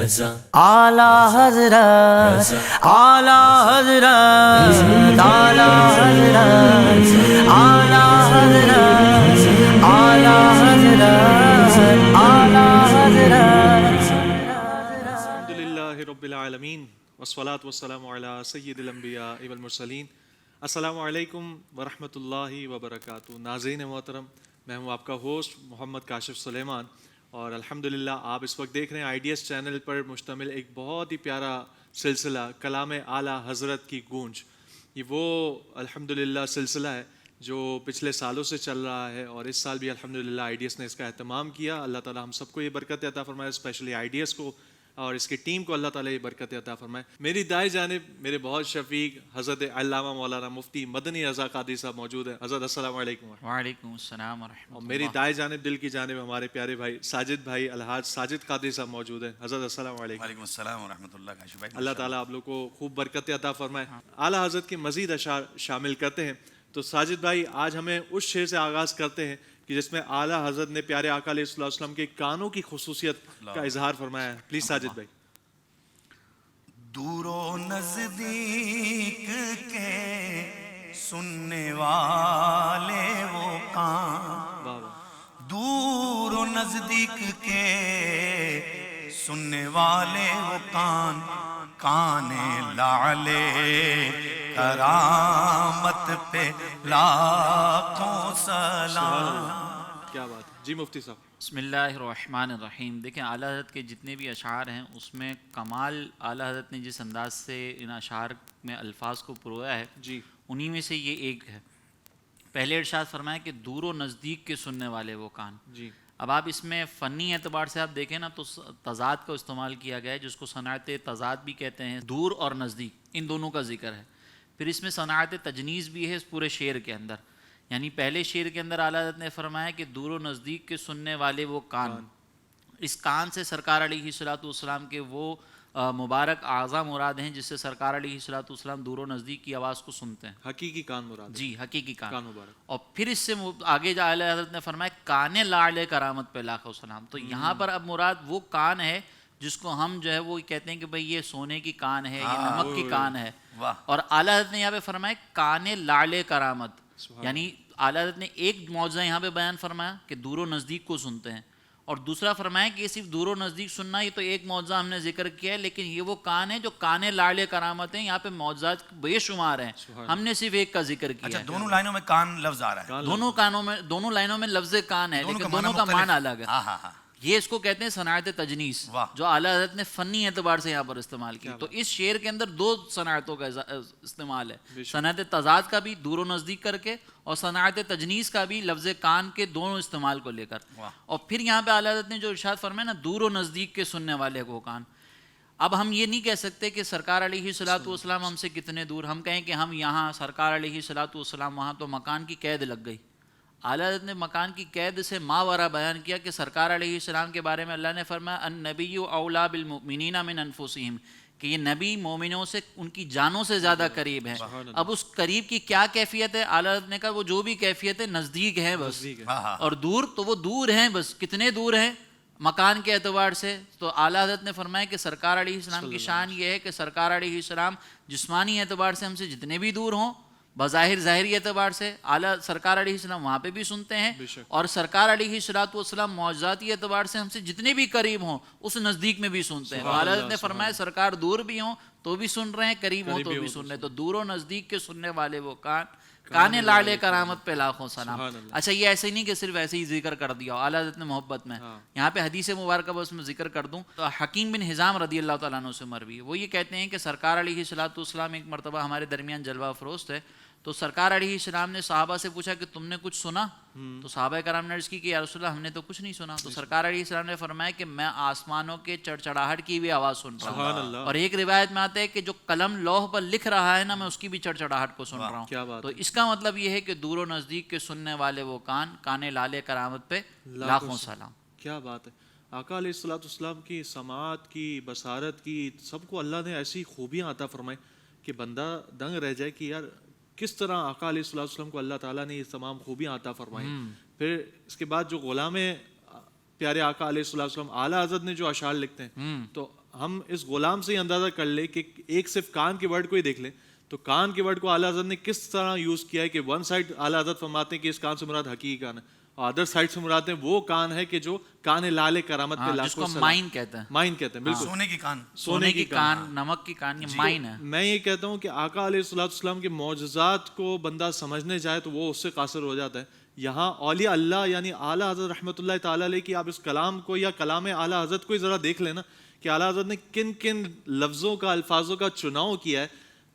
اعلی حضرت اعلی حضرت اعلی حضرت اعلی حضرت اعلی حضرت اعلی حضرت. الحمد للہ رب العالمین والصلاة والسلام علی سید الانبیاء والمرسلین. السلام علیکم ورحمۃ اللہ وبرکاتہ. ناظرین محترم، میں ہوں آپ کا ہوسٹ محمد کاشف سلیمان، اور الحمدللہ آپ اس وقت دیکھ رہے ہیں آئی ڈی ایس چینل پر مشتمل ایک بہت ہی پیارا سلسلہ کلام اعلیٰ حضرت کی گونج. یہ وہ الحمدللہ سلسلہ ہے جو پچھلے سالوں سے چل رہا ہے، اور اس سال بھی الحمدللہ آئی ڈی ایس نے اس کا اہتمام کیا. اللہ تعالی ہم سب کو یہ برکت عطا فرمائے، اسپیشلی آئی ڈی ایس کو اور اس کی ٹیم کو اللہ تعالیٰ یہ برکت عطا فرمائے. میری دائیں جانب میرے بہت شفیق حضرت علامہ مولانا مفتی مدنی رضا قادری صاحب موجود ہیں. حضرت السلام علیکم. وعلیکم السلام ورحمۃ اللہ. اور میری دائیں جانب دل کی جانب ہمارے پیارے بھائی ساجد بھائی الحاج ساجد قادری صاحب موجود ہیں. حضرت السلام علیکم. وعلیکم السلام ورحمۃ اللہ. کاشف بھائی اللہ تعالیٰ آپ لوگ کو خوب برکت عطا فرمائے. اعلیٰ حضرت کے مزید اشعار شامل کرتے ہیں. تو ساجد بھائی آج ہمیں اس شعر سے آغاز کرتے ہیں کہ جس میں اعلیٰ حضرت نے پیارے آقا علیہ الصلوۃ والسلام کے کانوں کی خصوصیت کا اظہار فرمایا ہے. پلیز ساجد بھائی. دور و نزدیک کے سننے والے وہ کان، دور و نزدیک کے سننے والے وہ کان، کان لعل کرامت پہ لاکھوں سلام. کیا بات ہے جی مفتی صاحب. بسم اللہ الرحمن الرحیم. دیکھیں اعلیٰ حضرت کے جتنے بھی اشعار ہیں اس میں کمال اعلیٰ حضرت نے جس انداز سے ان اشعار میں الفاظ کو پرویا ہے جی انہی میں سے یہ ایک ہے. پہلے ارشاد فرمایا کہ دور و نزدیک کے سننے والے وہ کان. جی اب آپ اس میں فنی اعتبار سے آپ دیکھیں نا تو تضاد کا استعمال کیا گیا ہے جس کو صنعت تضاد بھی کہتے ہیں. دور اور نزدیک ان دونوں کا ذکر ہے. پھر اس میں صنعت تجنیز بھی ہے اس پورے شعر کے اندر. یعنی پہلے شعر کے اندر اعلیٰ حضرت نے فرمایا کہ دور و نزدیک کے سننے والے وہ کان. اس کان سے سرکار علیہ الصلوۃ والسلام کے وہ مبارک اعضاء مراد ہیں جس سے سرکار علیہ الصلوۃ والسلام دور و نزدیک کی آواز کو سنتے ہیں. حقیقی کان مراد. جی حقیقی کان مبارک. اور پھر اس سے آگے جا اعلیٰ حضرت نے فرمایا کان لاعل کرامت پہ لاکھوں سلام. تو یہاں پر اب مراد وہ کان ہے جس کو ہم جو ہے وہ کہتے ہیں کہ بھئی یہ سونے کی کان ہے، یہ نمک کی کان ہے. اور اعلیٰ حضرت نے یہاں پہ فرمایا کان لاعل کرامت، یعنی اعلیٰ حضرت نے ایک معجزہ یہاں پہ بیان فرمایا کہ دور و نزدیک کو سنتے ہیں، اور دوسرا فرمایا کہ یہ صرف دور و نزدیک سننا یہ تو ایک معجزہ ہم نے ذکر کیا ہے، لیکن یہ وہ کان ہے جو کان لاعل کرامت ہیں. یہاں پہ معجزات بے شمار ہیں، ہم نے صرف ایک کا ذکر کیا اچھا ہے. دونوں لائنوں میں کان لفظ آ رہا ہے. دونوں لائنوں میں لفظ کان ہے لیکن دونوں کا معنی الگ ہے. ہاں ہاں ہاں. یہ اس کو کہتے ہیں صنعت تجنیس جو اعلیٰ حضرت نے فنی اعتبار سے یہاں پر استعمال کی. تو اس شعر کے اندر دو صنعتوں کا استعمال ہے، صنعت تضاد کا بھی دور و نزدیک کر کے اور صنعت تجنیس کا بھی لفظ کان کے دونوں استعمال کو لے کر. اور پھر یہاں پہ اعلیٰ حضرت نے جو ارشاد فرمایا نا دور و نزدیک کے سننے والے کو کان. اب ہم یہ نہیں کہہ سکتے کہ سرکار علیہ الصلوۃ والسلام ہم سے کتنے دور. ہم کہیں کہ ہم یہاں، سرکار علیہ الصلوۃ والسلام وہاں، تو مکان کی قید لگ گئی. اعلیٰ حضرت نے مکان کی قید سے ماورا بیان کیا کہ سرکار علیہ السلام کے بارے میں اللہ نے فرمایا النبی اولیٰ بالمؤمنین من انفسہم، کہ یہ نبی مومنوں سے ان کی جانوں سے زیادہ قریب ہیں. اب اس قریب کی کیا کیفیت ہے؟ اعلیٰ حضرت نے کہا وہ جو بھی کیفیت ہے نزدیک ہے بس، اور دور تو وہ دور ہیں بس. کتنے دور ہیں مکان کے اعتبار سے؟ تو اعلیٰ حضرت نے فرمایا کہ سرکار علیہ السلام کی شان یہ ہے کہ سرکار علیہ السلام جسمانی اعتبار سے ہم سے جتنے بھی دور ہوں، بظاہر ظاہری اعتبار سے اعلیٰ سرکار علیہ السلام وہاں پہ بھی سنتے ہیں، اور سرکار علیہ الصلوۃ والسلام معجزاتی اعتبار سے ہم سے جتنے بھی قریب ہوں اس نزدیک میں بھی سنتے ہیں. اعلیٰ حضرت نے فرمایا سرکار دور بھی ہوں تو بھی سن رہے ہیں، قریب ہوں تو بھی سن رہے ہیں. تو دور و نزدیک کے سننے والے وہ کان لاعل کرامت پہ لاکھوں سلام. اچھا یہ ایسے ہی نہیں کہ صرف ایسے ہی ذکر کر دیا اعلیٰ حضرت نے محبت میں. یہاں پہ حدیث مبارکہ بس میں ذکر کر دوں تو حکیم بن حزام رضی اللہ تعالیٰ عنہ سے مروی ہے. وہ یہ کہتے ہیں کہ سرکار علیہ الصلوۃ والسلام ایک مرتبہ ہمارے درمیان جلوہ افروز تھے، تو سرکار علیہ السلام نے صحابہ سے پوچھا کہ تم نے کچھ سنا؟ تو صحابہ کرام نے عرض کی کہ یا رسول اللہ ہم نے تو کچھ نہیں سنا. تو سرکار علیہ السلام نے فرمایا کہ میں آسمانوں کے چڑچڑاہٹ کی بھی آواز سن رہا ہوں، اور ایک روایت میں آتا ہے کہ جو قلم لوح پر لکھ رہا ہے نا میں اس کی بھی چڑچڑاہٹ کو سن رہا ہوں. تو اس کا مطلب یہ ہے کہ دور و نزدیک کے سننے والے وہ کان لعل کرامت پہ لاکھوں سلام. کیا بات ہے. آقا علیہ الصلوۃ والسلام کی سماعت کی، بصارت کی، سب کو اللہ نے ایسی خوبیاں عطا فرمائی کہ بندہ دنگ رہ جائے کہ یار کس طرح آقا علیہ الصلوۃ والسلام کو اللہ تعالیٰ نے یہ تمام خوبیاں عطا فرمائی. پھر اس کے بعد جو غلام پیارے آقا علیہ الصلوۃ والسلام اعلیٰ حضرت نے جو اشعار لکھتے ہیں تو ہم اس غلام سے ہی اندازہ کر لیں کہ ایک صرف کان کے ورڈ کو ہی دیکھ لیں تو کان کے ورڈ کو اعلیٰ حضرت نے کس طرح یوز کیا ہے کہ ون سائڈ اعلیٰ حضرت فرماتے ہیں کہ اس کان سے مراد حقیقی کان ہے اور ادر سائڈ سے مراد ہے وہ کان ہے کہ جو کان لال کرامت پہ جس کو مائن کہتے ہیں، مائن کہتے ہیں، بالکل سونے کی کان، سونے کی کان، نمک کی کان، یہ مائن ہے. میں یہ کہتا ہوں کہ آقا علیہ الصلوۃ والسلام کے معجزات کو بندہ سمجھنے جائے تو وہ اس سے قاصر ہو جاتا ہے. یہاں اولیاء اللہ یعنی اعلیٰ حضرت رحمۃ اللہ تعالیٰ علیہ کی آپ اس کلام کو یا کلام اعلیٰ حضرت کو ہی ذرا دیکھ لینا کہ اعلیٰ حضرت نے کن کن لفظوں کا الفاظوں کا چناؤ کیا ہے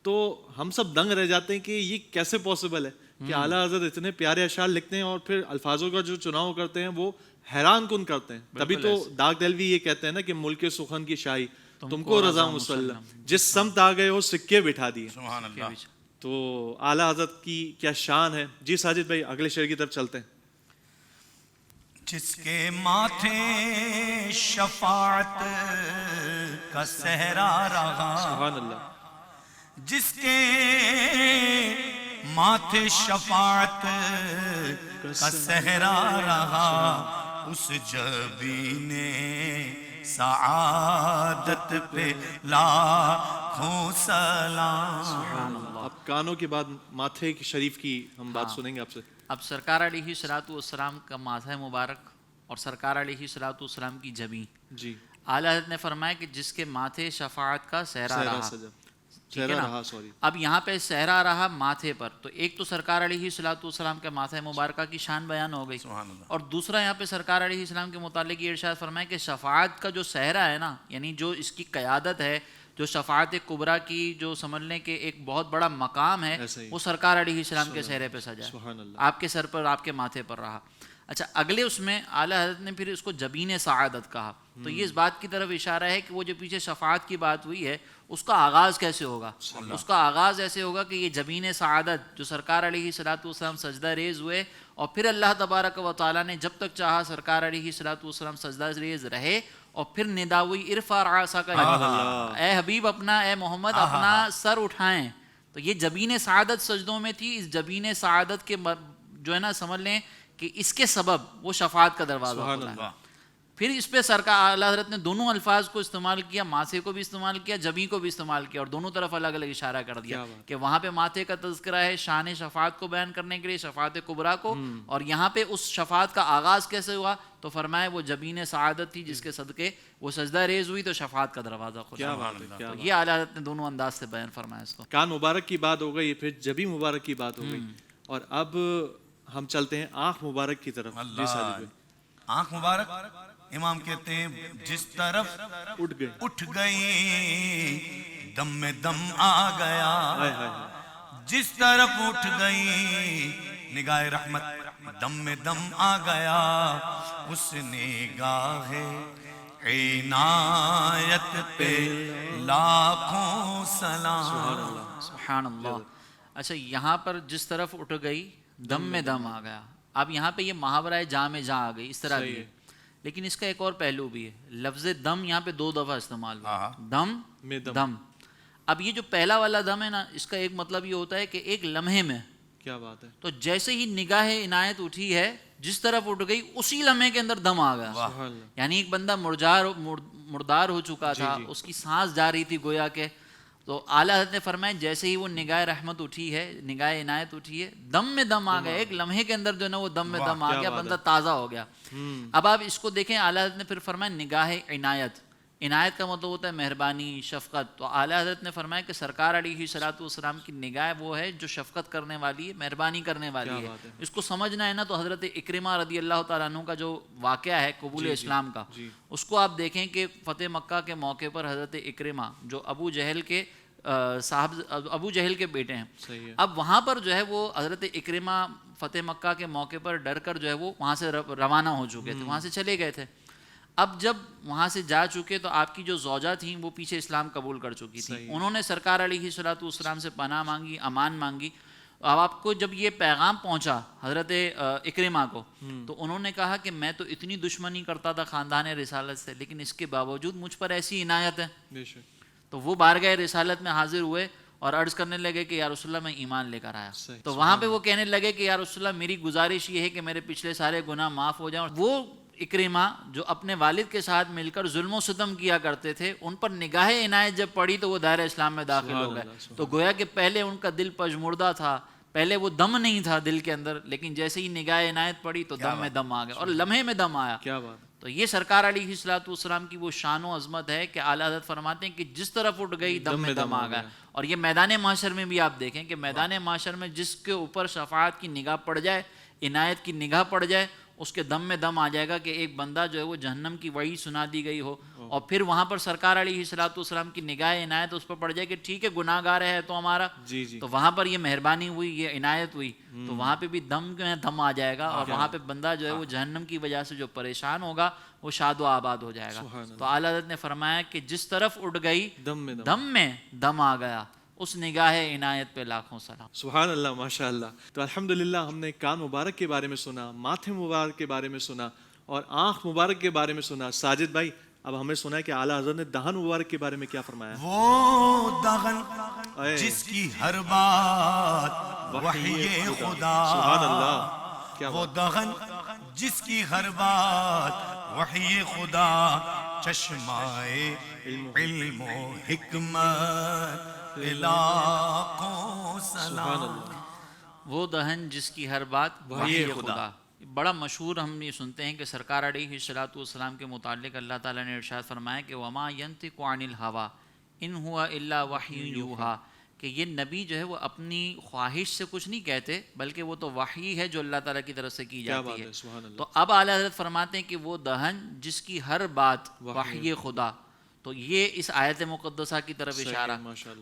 تو ہم سب دنگ رہ جاتے ہیں کہ یہ کیسے پاسبل ہے کہ اعلیٰ حضرت اتنے پیارے اشعار لکھتے ہیں اور پھر الفاظوں کا جو چناؤ کرتے ہیں وہ حیران کن کرتے ہیں. تبھی تو داغ دہلوی یہ کہتے ہیں نا کہ ملک سخن کی شاہی تم کو رضا مسلم، جس سمت آ گئے ہو سکے بٹھا دیے. سبحان اللہ. تو اعلیٰ حضرت کی کیا شان ہے. جی ساجد بھائی اگلے شعر کی طرف چلتے ہیں. جس کے ماتھے شفاعت کا صحرا رہا، سبحان اللہ. جس کے ماتھے شفاعت کا صحرا رہا، اس جبین سعادت پہ لاکھوں سلام. اب کانوں کے بعد ماتھے کی شریف کی ہم بات سنیں گے آپ سے. اب سرکار علیہ الصلوۃ والسلام کا ماتھہ مبارک اور سرکار علیہ الصلوۃ والسلام کی جبیں. جی اعلیٰ حضرت نے فرمایا کہ جس کے ماتھے شفاعت کا صحرا رہا. ٹھیک ہے نا؟ اب یہاں پہ صحرا رہا ماتھے پر، تو ایک تو سرکار علیہ الصلوۃ والسلام کے ماتھہ مبارکہ کی شان بیان ہو گئی، اور دوسرا یہاں پہ سرکار علیہ السلام کے متعلق یہ ارشاد فرمایا کہ شفاعت کا جو صحرا ہے نا، یعنی جو اس کی قیادت ہے، جو شفاعت کبریٰ کی جو سمجھ لیں کہ ایک بہت بڑا مقام ہے، وہ سرکار علیہ السلام کے صحرے پہ سجا ہے، آپ کے سر پر، آپ کے ماتھے پر رہا. اچھا اگلے اس میں اعلیٰ حضرت نے پھر اس کو جبین سعادت کہا. تو یہ اس بات کی طرف اشارہ ہے کہ وہ جو پیچھے شفاعت کی بات ہوئی ہے اس کا آغاز کیسے ہوگا. اس کا آغاز ایسے ہوگا کہ یہ جبین سعادت جو سرکار علیہ الصلوۃ والسلام سجدہ ریز ہوئے اور پھر اللہ تبارک و تعالیٰ نے جب تک چاہا سرکار علیہ الصلوۃ والسلام سجدہ ریز رہے اور پھر ندا ہوئی ارفع رأسک، اے حبیب اپنا، اے محمد اپنا سر اٹھائیں. تو یہ جبین سعادت سجدوں میں تھی. اس جبین سعادت کے جو ہے نا سمجھ لیں کہ اس کے سبب وہ شفاعت کا دروازہ کھلا ہے. پھر اس پہ سرکار اعلیٰ حضرت نے دونوں الفاظ کو استعمال کیا، ماتھے کو بھی استعمال کیا، جبیں کو بھی استعمال کیا، اور دونوں طرف الگ الگ اشارہ کر دیا کہ وہاں پہ ماتھے کا تذکرہ ہے شان شفاعت کو بیان کرنے کے لیے، شفاعت کبریٰ کو، اور یہاں پہ اس شفاعت کا آغاز کیسے ہوا تو فرمایا وہ جبین سعادت تھی جس کے صدقے وہ سجدہ ریز ہوئی تو شفاعت کا دروازہ کھلا. تو یہ اعلیٰ حضرت نے دونوں انداز سے بیان فرمایا اس کو. کان مبارک کی بات ہو گئی، پھر جبیں مبارک کی بات ہو گئی، اور اب ہم چلتے ہیں آنکھ مبارک کی طرف. آنکھ مبارک امام کہتے ہیں جس طرف اٹھ گئی دم میں دم آ گیا، جس طرف اٹھ گئی نگاہ رحمت دم میں دم آ گیا، اس نگاہ عنایت پہ لاکھوں سلام. سبحان اللہ. اچھا یہاں پر جس طرف اٹھ گئی دم میں دم آ گیا. اب یہاں پہ یہ محاورہ جاں میں جاں آ گئی اس طرح بھی ہے، لیکن اس کا ایک اور پہلو بھی ہے. لفظ دم یہاں پہ 2 دفعہ استعمال ہوا، دم دم. اب یہ جو پہلا والا دم ہے نا، اس کا ایک مطلب یہ ہوتا ہے کہ ایک لمحے میں. کیا بات ہے. تو جیسے ہی نگاہ عنایت اٹھی ہے جس طرف اٹھ گئی اسی لمحے کے اندر دم آ گیا. یعنی ایک بندہ مردار ہو چکا تھا، اس کی سانس جا رہی تھی گویا کہ، تو اعلیٰ حضرت نے فرمایا جیسے ہی وہ نگاہ رحمت اٹھی ہے، نگاہ عنایت اٹھی ہے، دم میں دم آ گیا. ایک لمحے کے اندر جو ہے نا وہ دم میں دم آ گیا، بندہ تازہ ہو گیا. اب آپ اس کو دیکھیں، اعلیٰ حضرت نے پھر فرمایا نگاہ عنایت. عنایت کا مطلب ہوتا ہے مہربانی، شفقت. تو اعلیٰ حضرت نے فرمایا کہ سرکار علیہ الصلوۃ والسلام کی نگاہ وہ ہے جو شفقت کرنے والی ہے، مہربانی کرنے والی ہے. اس کو سمجھنا ہے نا تو حضرت اکرمہ رضی اللہ تعالیٰ عنہ کا جو واقعہ ہے قبول اسلام کا، اس کو آپ دیکھیں کہ فتح مکہ کے موقع پر حضرت اکرمہ جو ابو جہل کے ابو جہل کے بیٹے ہیں، اب وہاں پر جو ہے وہ حضرت اکرمہ فتح مکہ کے موقع پر ڈر کر جو ہے وہ وہاں سے روانہ ہو چکے تھے، وہاں سے چلے گئے تھے. اب جب وہاں سے جا چکے تو آپ کی جو زوجہ تھیں وہ پیچھے اسلام قبول کر چکی تھیں. انہوں نے سرکار علیہ الصلوۃ والسلام سے پناہ مانگی، امان مانگی. اب آپ کو جب یہ پیغام پہنچا حضرت اکرمہ کو تو انہوں نے کہا کہ میں تو اتنی دشمنی کرتا تھا خاندان رسالت سے، لیکن اس کے باوجود مجھ پر ایسی عنایت ہے. تو وہ بارگاہ رسالت میں حاضر ہوئے اور عرض کرنے لگے کہ یا رسول اللہ میں ایمان لے کر آیا. تو وہاں پہ وہ کہنے لگے کہ یا رسول اللہ میری گزارش یہ ہے کہ میرے پچھلے سارے گناہ معاف ہو جائیں. اور وہ اکرمہ جو اپنے والد کے ساتھ مل کر ظلم و ستم کیا کرتے تھے، ان پر نگاہ عنایت جب پڑی تو وہ دائرہ اسلام میں داخل ہو گئے. تو گویا کہ پہلے ان کا دل پژمردہ تھا، پہلے وہ دم نہیں تھا دل کے اندر، لیکن جیسے ہی نگاہ عنایت پڑی تو دم میں دم آ گیا اور لمحے میں دم آیا. کیا بات. تو یہ سرکار علیہ الصلوۃ والسلام کی وہ شان و عظمت ہے کہ اعلیٰ حضرت فرماتے ہیں کہ جس طرف اٹھ گئی دم میں دم آ گیا. اور یہ میدان محشر میں بھی آپ دیکھیں کہ میدان محشر میں جس کے اوپر شفاعت کی نگاہ پڑ جائے، عنایت کی نگاہ پڑ جائے، اس کے دم میں دم آ جائے گا کہ ایک بندہ جو ہے وہ جہنم کی وعید سنا دی گئی ہو، اور پھر وہاں پر سرکار علیہ الصلوۃ والسلام کی نگاہ عنایت اس پر پڑ جائے کہ ٹھیک ہے گناہ گار ہے تو ہمارا، تو وہاں پر یہ مہربانی ہوئی، یہ عنایت ہوئی، تو وہاں پہ بھی دم میں دم آ جائے گا، اور وہاں پہ بندہ جو ہے وہ جہنم کی وجہ سے جو پریشان ہوگا وہ شاد و آباد ہو جائے گا. تو اعلیٰ حضرت نے فرمایا کہ جس طرف اٹھ گئی دم میں دم آ گیا، اس نگاہ عنایت پہ لاکھوں سلام. سبحان اللہ، ماشاء اللہ. تو الحمدللہ ہم نے کان مبارک کے بارے میں سنا، ماتھے مبارک کے بارے میں سنا، اور آنکھ مبارک کے بارے میں سنا. ساجد بھائی اب ہمیں سنا ہے کہ اعلیٰ حضرت نے دہن مبارک کے بارے میں کیا فرمایا. وہ دہن جس کی ہر بات وحی خدا، سبحان اللہ. کیا وہ دہن جس کی ہر بات وحی خدا، چشمائے علم و حکمت لاکھوں سلام. وہ دہن جس کی ہر بات وحی خدا. بڑا مشہور ہم یہ سنتے ہیں کہ سرکار علیہ الصلوۃ والسلام کے متعلق اللہ تعالیٰ نے ارشاد فرمایا کہ وما ینطق عن الہویٰ ان ہوا الا وحی یوحیٰ، کہ یہ نبی جو ہے وہ اپنی خواہش سے کچھ نہیں کہتے، بلکہ وہ تو وحی ہے جو اللہ تعالیٰ کی طرف سے کی جاتی ہے. تو اب اعلیٰ حضرت فرماتے ہیں کہ وہ دہن جس کی ہر بات وحی خدا، تو یہ اس آیت مقدسہ کی طرف اشارہ.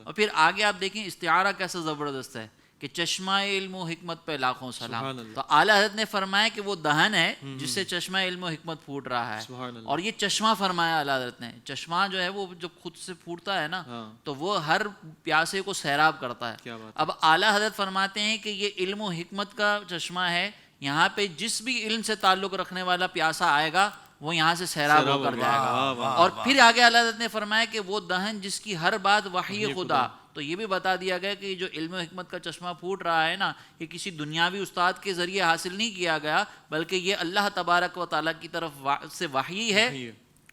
اور پھر آگے آپ دیکھیں استعارہ کیسا زبردست ہے کہ چشمہ علم و حکمت پہ لاکھوں سلام. تو اعلیٰ حضرت نے فرمایا کہ وہ دہن ہے جس سے چشمہ علم و حکمت پھوٹ رہا ہے، اور یہ چشمہ فرمایا اعلیٰ حضرت نے. چشمہ جو ہے وہ جب خود سے پھوٹتا ہے نا تو وہ ہر پیاسے کو سیراب کرتا ہے. اب اعلیٰ حضرت فرماتے ہیں کہ یہ علم و حکمت کا چشمہ ہے، یہاں پہ جس بھی علم سے تعلق رکھنے والا پیاسا آئے گا وہ یہاں سے سیراب ہو کر جائے گا. اور پھر آگے اعلیٰ حضرت نے فرمایا کہ وہ دہن جس کی ہر بات وحی خدا. تو یہ بھی بتا دیا گیا کہ جو علم و حکمت کا چشمہ پھوٹ رہا ہے نا، یہ کسی دنیاوی استاد کے ذریعے حاصل نہیں کیا گیا، بلکہ یہ اللہ تبارک و تعالیٰ کی طرف سے وحی ہے،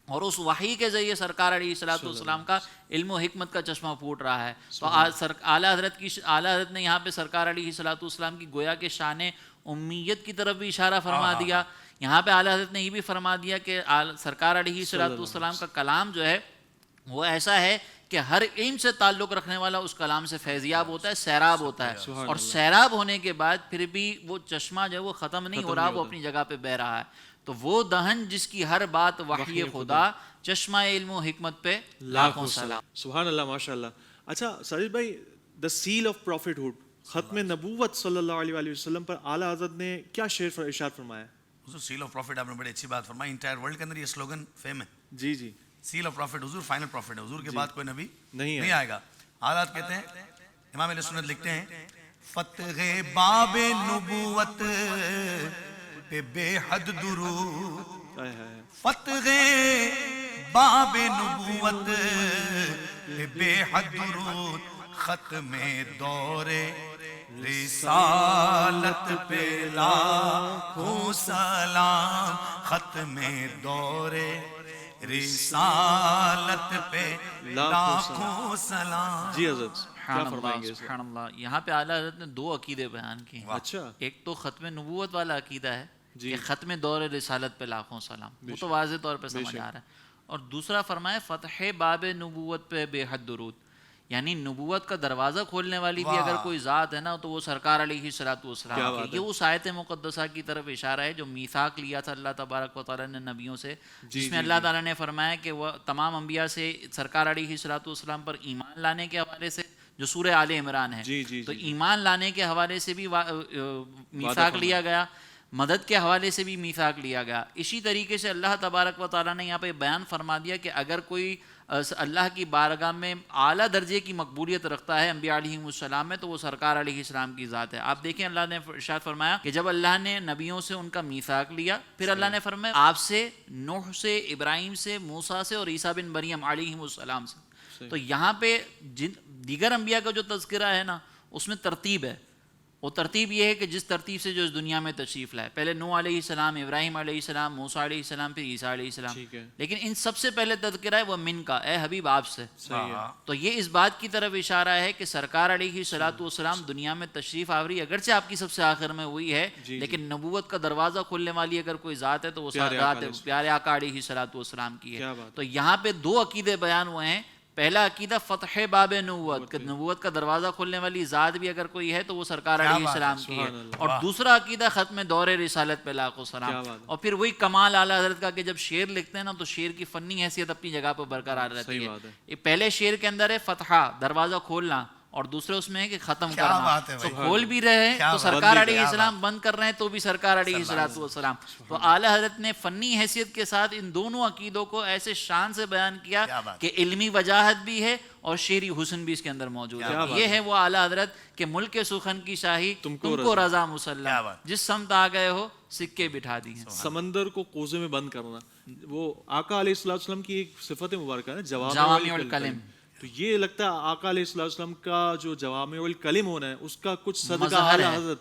اور اس وحی کے ذریعے سرکار علیہ الصلوۃ والسلام کا علم و حکمت کا چشمہ پھوٹ رہا ہے. تو اعلیٰ حضرت نے یہاں پہ سرکار علیہ الصلوۃ والسلام کی گویا کے شان امیت کی طرف بھی اشارہ فرما دیا. یہاں پہ اعلیٰ حضرت نے یہ بھی فرما دیا کہ سرکار علیہ الصلوۃ والسلام کا کلام جو ہے وہ ایسا ہے کہ ہر علم سے تعلق رکھنے والا اس کلام سے فیضیاب ہوتا ہے، سیراب ہوتا ہے، اور سیراب ہونے کے بعد پھر بھی وہ چشمہ جو ہے وہ ختم نہیں ہو رہا، وہ اپنی جگہ پہ بہہ رہا ہے. تو وہ دہن جس کی ہر بات وحی خدا، چشمہ علم و حکمت پہ لاکھوں سلام. سبحان اللہ، ماشاء اللہ. اچھا ساجد بھائی، دا سیل آف پروفٹ ہوڈ، ختم نبوت صلی اللہ علیہ وآلہ وسلم پر اعلیٰ حضرت نے کیا شعر ارشاد فرمایا؟ حضور سیل آف پروفٹ، آپ نے بڑی اچھی بات فرمائی. انٹائر ورلڈ کے اندر یہ سلوگن فیم ہے. جی جی، سیل آف پروفٹ، حضور فائنل پروفٹ ہے، حضور کے بعد کوئی نبی نہیں آئے گا. حالات کہتے ہیں، امام اہل سنت لکھتے ہیں فتح باب نبوت پہ بے حد درود، فتح باب نبوت پہ بے حد درود، ختم دور رسالت پہ لاکھوں سلام، ختم دور رسالت پہ لاکھوں سلام. جی حضرت کیا فرمائیں گے؟ سبحان اللہ. یہاں پہ اعلیٰ حضرت نے دو عقیدے بیان کیے. اچھا، ایک تو ختم نبوت والا عقیدہ ہے کہ ختم دور رسالت پہ لاکھوں سلام، وہ تو واضح طور پہ سمجھ آ رہا ہے. اور دوسرا فرمایا فتح باب نبوت پہ بے حد درود، یعنی نبوت کا دروازہ کھولنے والی بھی اگر کوئی ذات ہے نا تو وہ سرکار علیہ الصلوۃ والسلام ہے. یہ اس آیت مقدسہ کی طرف اشارہ ہے جو میثاق لیا تھا اللہ تبارک و تعالیٰ نے نبیوں سے، جس میں اللہ تعالیٰ نے فرمایا کہ وہ تمام انبیاء سے سرکار علیہ الصلوۃ والسلام پر ایمان لانے کے حوالے سے، جو سورہ آل عمران ہے، تو ایمان لانے کے حوالے سے بھی میثاق لیا گیا، مدد کے حوالے سے بھی میثاق لیا گیا. اسی طریقے سے اللہ تبارک و تعالیٰ نے یہاں پہ بیان فرما دیا کہ اگر کوئی اللہ کی بارگاہ میں اعلیٰ درجے کی مقبولیت رکھتا ہے انبیاء علیہم السلام میں، تو وہ سرکار علیہ السلام کی ذات ہے. آپ دیکھیں اللہ نے ارشاد فرمایا کہ جب اللہ نے نبیوں سے ان کا میثاق لیا، پھر اللہ نے فرمایا آپ سے، نوح سے، ابراہیم سے، موسیٰ سے اور عیسیٰ بن مریم علیہم السلام سے. تو یہاں پہ دیگر انبیاء کا جو تذکرہ ہے نا اس میں ترتیب ہے. وہ ترتیب یہ ہے کہ جس ترتیب سے جو اس دنیا میں تشریف لائے، پہلے نوح علیہ السلام، ابراہیم علیہ السلام، موسیٰ علیہ السلام، پھر عیسیٰ علیہ السلام. ٹھیک ہے. لیکن ان سب سے پہلے تذکرہ ہے وہ من کا، اے حبیب آپ سے. صحیح ہے. تو یہ اس بات کی طرف اشارہ ہے کہ سرکار علیہ الصلوۃ والسلام دنیا میں تشریف آوری اگرچہ آپ کی سب سے آخر میں ہوئی ہے، لیکن نبوت کا دروازہ کھولنے والی اگر کوئی ذات ہے تو وہ ذات پیارے آقا علیہ الصلوۃ والسلام کی ہے. تو یہاں پہ دو عقیدے بیان ہوئے ہیں. پہلا عقیدہ فتح باب نبوت، کہ نبوت کا دروازہ کھولنے والی ذات بھی اگر کوئی ہے تو وہ سرکار علیہ السلام کی ہے. اور دوسرا عقیدہ ختم دور رسالت پہ لاکھ و سلام. اور پھر وہی کمال اعلیٰ حضرت کا کہ جب شعر لکھتے ہیں نا تو شعر کی فنی حیثیت اپنی جگہ پہ برقرار رہتی ہے. یہ پہلے شعر کے اندر ہے فتحہ، دروازہ کھولنا، اور دوسرے اس میں ہے کہ ختم کرنا. تو کھول بھی رہے ہیں تو سرکار علیہ السلام، بند کر رہے ہیں تو بھی سرکار علیہ السلام. تو اعلیٰ حضرت نے فنی حیثیت کے ساتھ ان دونوں عقیدوں کو ایسے شان سے بیان کیا کہ علمی وجاہت بھی ہے اور شعری حسن بھی اس کے اندر موجود ہے. یہ ہے وہ اعلیٰ حضرت کہ ملک سخن کی شاہی تم کو رضا مسلم، جس سمت آ گئے ہو سکے بٹھا دی ہیں. سمندر کو کوزے میں بند کرنا وہ آقا علیہ السلام کی ایک صفت مبارکہ ہے، جوامع الکلم. تو یہ لگتا ہے آقا علیہ السلام کا جو جوامع الکلم ہونا ہے اس کا کچھ صدقہ اعلیٰ حضرت،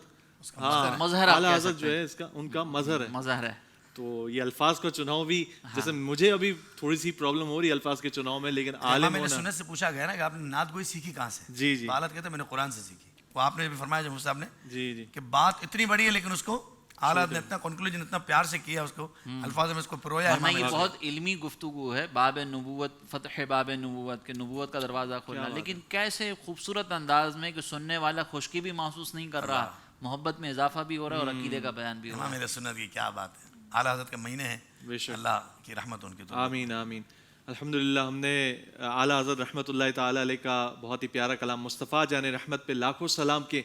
اعلیٰ حضرت جو ہے اس کا ان کا مظہر ہے. تو یہ الفاظ کا چناؤ بھی، جیسے مجھے ابھی تھوڑی سی پرابلم ہو رہی ہے الفاظ کے چناؤ میں، لیکن عالم میں نے سنت سے پوچھا گیا نا کہ آپ نے نعت گوئی سیکھی کہاں سے؟ جی جی حالت کہتے ہیں میں نے قرآن سے سیکھی. وہ آپ نے بھی فرمایا جب صاحب نے جی جی کہ بات اتنی بڑی ہے لیکن اس کو اعلیٰ نے اتنا کنکلوژن اتنا پیار سے کیا، اس کو الفاظ میں اس کو پرویا. یہ بہت علمی گفتگو ہے، باب نبوت، فتح باب نبوت، کہ نبوت کا دروازہ کھولنا. لیکن کیسے خوبصورت انداز میں کہ سننے والا خشکی بھی محسوس نہیں کر رہا، محبت میں اضافہ بھی ہو رہا ہے اور عقیدے کا بیان بھی ہو رہا ہے. میرے سنت کی کیا بات ہے. اعلیٰ حضرت کے مہینے ہیں، اللہ کی رحمت ان کی. آمین آمین. الحمدللہ ہم نے اعلیٰ حضرت رحمۃ اللہ تعالیٰ علیہ کا بہت ہی پیارا کلام مصطفیٰ جان رحمت پہ لاکھوں سلام کے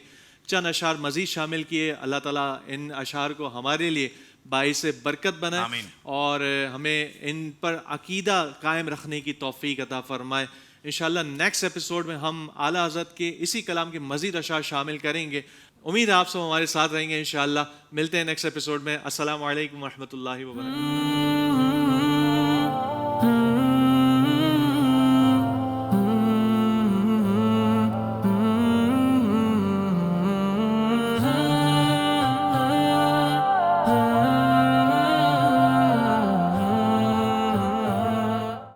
چند اشعار مزید شامل کیے. اللہ تعالیٰ ان اشعار کو ہمارے لیے باعث برکت بنائے اور ہمیں ان پر عقیدہ قائم رکھنے کی توفیق عطا فرمائے. انشاءاللہ نیکسٹ ایپیسوڈ میں ہم اعلیٰ حضرت کے اسی کلام کے مزید اشعار شامل کریں گے. امید ہے آپ سب ہمارے ساتھ رہیں گے انشاءاللہ. ملتے ہیں نیکسٹ ایپیسوڈ میں. السلام علیکم ورحمۃ اللہ وبرکاتہ.